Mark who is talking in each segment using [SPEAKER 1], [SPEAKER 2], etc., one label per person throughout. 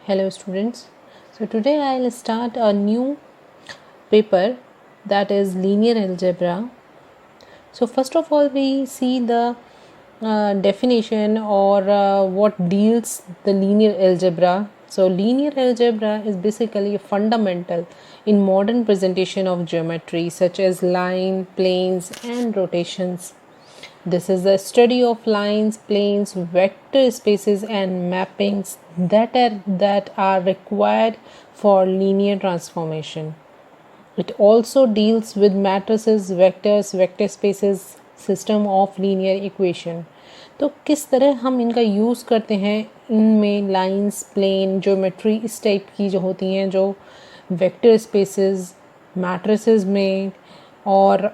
[SPEAKER 1] Hello students. So today I'll start a new paper that is linear algebra. So first of all we see the definition or what deals the linear algebra. So linear algebra is basically a fundamental in modern presentation of geometry such as line, planes and rotations. This is the study of lines, planes, vector spaces and mappings that are required for linear transformation. It also deals with matrices, vectors, vector spaces, system of linear equation. तो किस तरह हम इनका use करते हैं, इनमें lines, plane, geometry इस type की जो होती हैं, जो वेक्टर स्पेसेस, मैट्रिसेस में और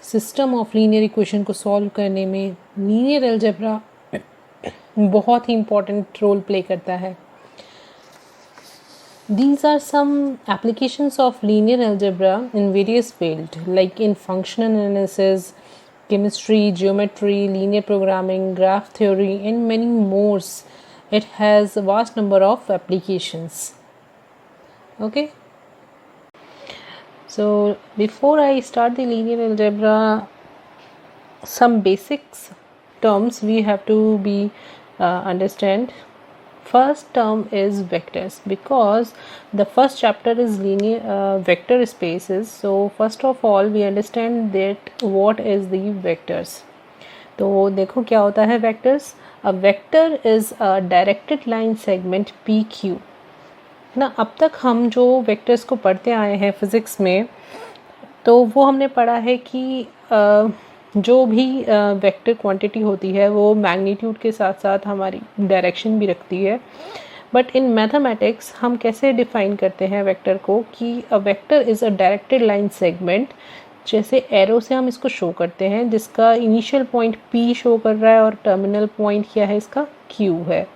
[SPEAKER 1] सिस्टम ऑफ लीनियर इक्वेशन को सॉल्व करने में लीनियर अलजेब्रा बहुत ही इम्पॉर्टेंट रोल प्ले करता है. These are some applications of linear algebra in various fields like in functional analysis, chemistry, geometry, linear programming, graph theory and many more. It has a vast number of applications. Okay. So before I start the linear algebra, some basics terms we have to be understand. First term is vectors, because the first chapter is linear vector spaces. So first of all we understand that what is the vectors. तो देखो क्या होता है vectors. A vector is a directed line segment PQ ना. अब तक हम जो vectors को पढ़ते आए हैं फिजिक्स में, तो वो हमने पढ़ा है कि जो भी वेक्टर क्वांटिटी होती है वो मैग्नीट्यूड के साथ साथ हमारी डायरेक्शन भी रखती है. बट इन मैथमेटिक्स हम कैसे डिफाइन करते हैं वेक्टर को कि a vector is a directed line segment. जैसे एरो से हम इसको शो करते हैं, जिसका इनिशियल पॉइंट P शो कर रहा है और टर्मिनल पॉइंट क्या है, इसका Q है.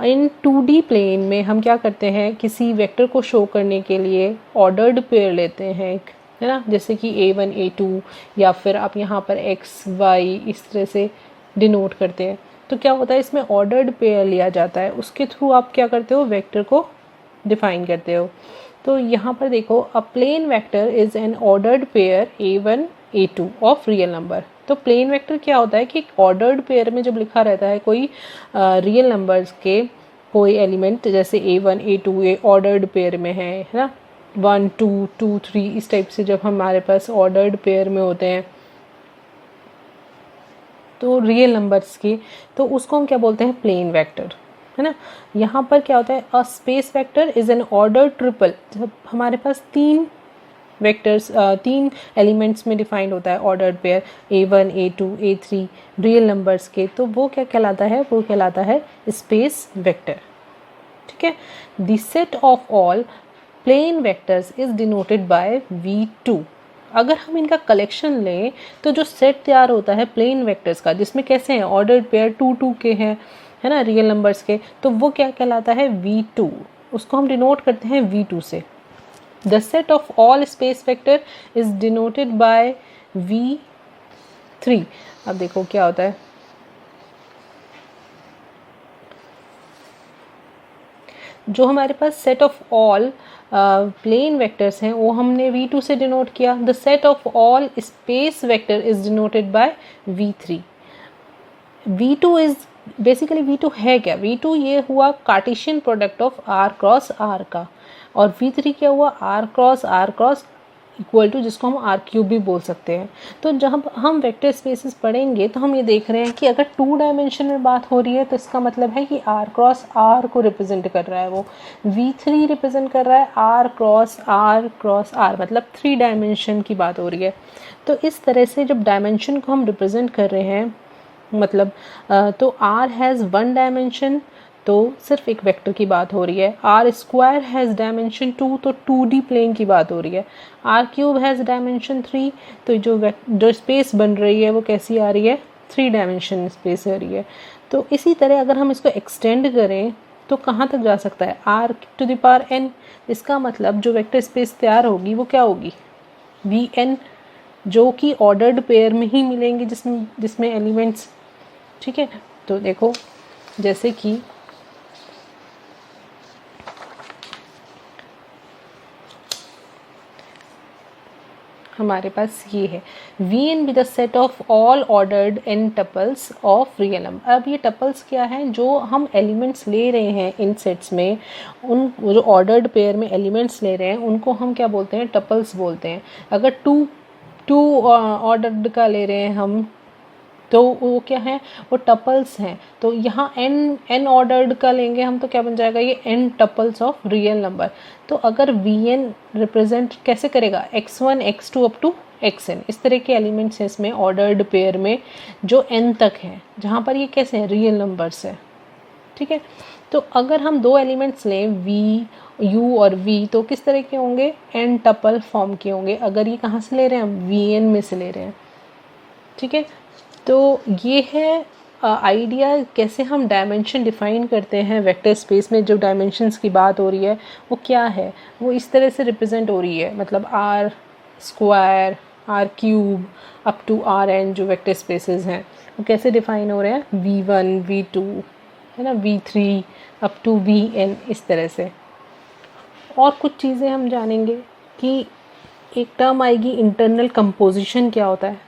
[SPEAKER 1] इन 2D प्लेन में हम क्या करते हैं, किसी वेक्टर को शो करने के लिए ऑर्डर्ड पेयर लेते हैं, है ना, जैसे कि A1 A2 या फिर आप यहाँ पर X Y इस तरह से डिनोट करते हैं. तो क्या होता है, इसमें ऑर्डर्ड पेयर लिया जाता है, उसके थ्रू आप क्या करते हो, वेक्टर को डिफाइन करते हो. तो यहाँ पर देखो, a plane vector is an ordered pair A1 A2 of real number. तो प्लेन वेक्टर क्या होता है कि ऑर्डर्ड पेयर में जब लिखा रहता है कोई रियल नंबर्स के कोई एलिमेंट, जैसे A1 A2 ये ऑर्डर्ड पेयर में है ना, 1 2 2 3 इस टाइप से जब हमारे पास ऑर्डर्ड पेयर में होते हैं तो रियल नंबर्स के, तो उसको हम क्या बोलते हैं, प्लेन वेक्टर, है ना. यहाँ पर क्या होता है, a space vector is N order triple. जब हमारे पास तीन वेक्टर्स तीन एलिमेंट्स में डिफाइंड होता है ordered pair A1 A2 A3 real numbers के, तो वो क्या कहलाता है, वो कहलाता है स्पेस वेक्टर. ठीक है. The set of all plane vectors is denoted by V2. अगर हम इनका कलेक्शन लें तो जो सेट तैयार होता है प्लेन वेक्टर्स का, जिसमें कैसे हैं, ऑर्डर्ड पेयर 2 2 के हैं, है ना, रियल नंबर्स के, तो वो क्या कहलाता है, V2. उसको हम डिनोट करते हैं V2 से. The set of all space vector is denoted by V3. अब देखो क्या होता है, जो हमारे पास set of all plane vectors हैं वो हमने V2 से डिनोट किया. The set of all space vector is denoted by V3. V2 is basically, V2 है क्या, V2 ये हुआ Cartesian product of R cross R का, और V3 क्या हुआ, R cross R cross equal to, जिसको हम R क्यूब भी बोल सकते हैं. तो जब हम वेक्टर स्पेसेस पढ़ेंगे तो हम ये देख रहे हैं कि अगर 2 डायमेंशन में बात हो रही है तो इसका मतलब है कि R क्रॉस R को रिप्रेजेंट कर रहा है, वो V3 रिप्रेजेंट कर रहा है R क्रॉस R, मतलब 3 डायमेंशन की बात हो रही है. तो इस तरह से जब डायमेंशन को हम रिप्रेजेंट कर रहे हैं, मतलब तो R हैज़ 1 डायमेंशन, तो सिर्फ एक वेक्टर की बात हो रही है. R स्क्वायर हैज़ डायमेंशन 2, तो 2D प्लेन की बात हो रही है. R क्यूब हैज़ डायमेंशन 3, तो जो स्पेस बन रही है वो कैसी आ रही है, 3 डायमेंशन स्पेस आ रही है. तो इसी तरह अगर हम इसको एक्सटेंड करें तो कहाँ तक जा सकता है, R⁴n. इसका मतलब जो वेक्टर स्पेस तैयार होगी वो क्या होगी, Vn, जो कि ऑर्डर्ड पेयर में ही मिलेंगे जिसमें एलिमेंट्स. ठीक है. तो देखो, जैसे कि हमारे पास ये है Vn be the set of all ordered n tuples of real number। अब ये टपल्स क्या है, जो हम एलिमेंट्स ले रहे हैं इन सेट्स में, उन जो ऑर्डर्ड पेयर में एलिमेंट्स ले रहे हैं उनको हम क्या बोलते हैं, टपल्स बोलते हैं। अगर टू ऑर्डर्ड का ले रहे हैं हम तो वो क्या है, वो टपल्स हैं। तो यहाँ n ऑर्डर्ड का लेंगे हम तो क्या बन जाएगा, ये n tuples of real number. तो अगर Vn रिप्रेजेंट कैसे करेगा, x1 x2 up to xn, इस तरह के एलिमेंट्स हैं इसमें ऑर्डर्ड पेयर में जो n तक है, जहाँ पर ये कैसे हैं, रियल नंबर्स है। ठीक है, तो अगर हम दो एलिमेंट्स लें v u और v, तो किस तरह के होंगे, n टपल फॉर्म के होंगे। अगर ये कहाँ से ले रहे हैं हम, Vn में से ले रहे हैं। ठीक है, तो ये है आइडिया कैसे हम डायमेंशन डिफ़ाइन करते हैं वेक्टर स्पेस में। जो डायमेंशंस की बात हो रही है वो क्या है, वो इस तरह से रिप्रेजेंट हो रही है, मतलब r square, r cube up to Rn जो वेक्टर स्पेसेस हैं वो कैसे डिफ़ाइन हो रहे हैं, v1 v2 है ना, v3 अप टू vn, इस तरह से। और कुछ चीज़ें हम जानेंगे कि एक टर्म आएगी इंटरनल कंपोजिशन क्या होता है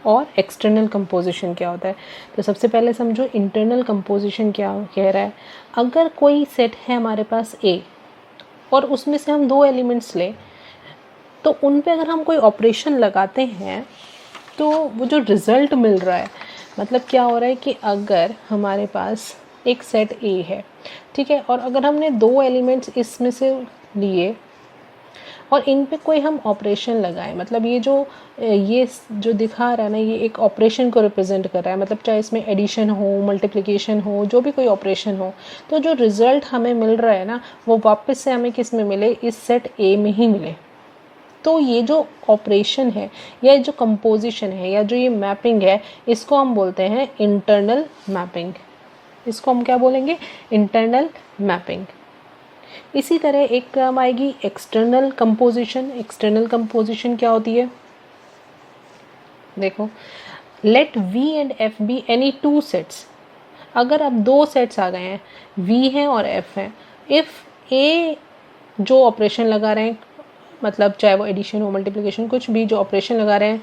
[SPEAKER 1] और एक्सटर्नल कंपोजिशन क्या होता है। तो सबसे पहले समझो इंटरनल कंपोजिशन क्या कह रहा है। अगर कोई सेट है हमारे पास A और उसमें से हम दो एलिमेंट्स लें, तो उन पे अगर हम कोई ऑपरेशन लगाते हैं तो वो जो रिज़ल्ट मिल रहा है, मतलब क्या हो रहा है कि अगर हमारे पास एक सेट A है, ठीक है, और अगर हमने दो एलिमेंट्स इसमें से लिए और इन पे कोई हम ऑपरेशन लगाएं, मतलब ये जो दिखा रहा है ना, ये एक ऑपरेशन को रिप्रेजेंट कर रहा है। मतलब चाहे इसमें एडिशन हो, मल्टीप्लिकेशन हो, जो भी कोई ऑपरेशन हो, तो जो रिज़ल्ट हमें मिल रहा है ना, वो वापस से हमें किस में मिले, इस सेट A में ही मिले। तो ये जो ऑपरेशन है या जो कंपोजिशन है या जो ये मैपिंग है, इसको हम बोलते हैं इंटरनल मैपिंग। इसको हम क्या बोलेंगे, इंटरनल मैपिंग। इसी तरह एक टर्म आएगी एक्सटर्नल कंपोजिशन। एक्सटर्नल कंपोजिशन क्या होती है, देखो, let V and F be any two sets. अगर अब दो सेट्स आ गए हैं, V हैं और F हैं, इफ़ A जो ऑपरेशन लगा रहे हैं, मतलब चाहे वो एडिशन हो, मल्टीप्लिकेशन, कुछ भी जो ऑपरेशन लगा रहे हैं,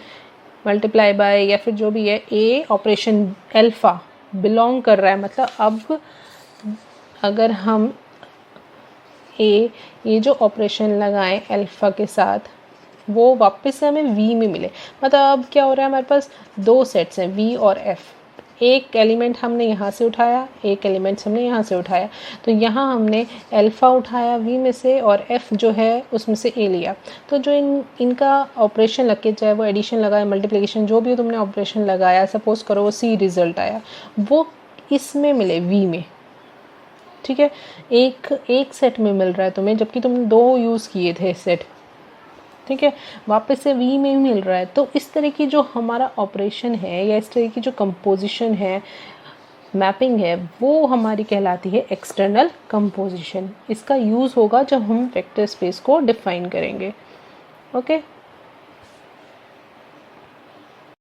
[SPEAKER 1] मल्टीप्लाई बाय या फिर जो भी है, A ऑपरेशन अल्फ़ा बिलोंग कर रहा है, मतलब अब अगर हम ये जो ऑपरेशन लगाएं अल्फ़ा के साथ, वो वापस से हमें V में मिले। मतलब अब क्या हो रहा है, हमारे पास दो सेट्स हैं V और F। एक एलिमेंट हमने यहाँ से उठाया, एक एलिमेंट हमने यहाँ से उठाया। तो यहाँ हमने अल्फ़ा उठाया V में से और F जो है उसमें से A लिया। तो जो इनका ऑपरेशन लग के, चाहे वो एडिशन लगाया, मल्टीप्लिकेशन, जो भी तुमने ऑपरेशन लगाया, सपोज़ करो वो C रिज़ल्ट आया, वो इसमें मिले V में। ठीक है, एक सेट में मिल रहा है तुम्हें, जबकि तुमने दो यूज़ किए थे सेट। ठीक है, वापस से V में मिल रहा है। तो इस तरह की जो हमारा ऑपरेशन है या इस तरह की जो कंपोजिशन है, मैपिंग है, वो हमारी कहलाती है एक्सटर्नल कंपोजिशन। इसका यूज़ होगा जब हम वेक्टर स्पेस को डिफाइन करेंगे। ओके।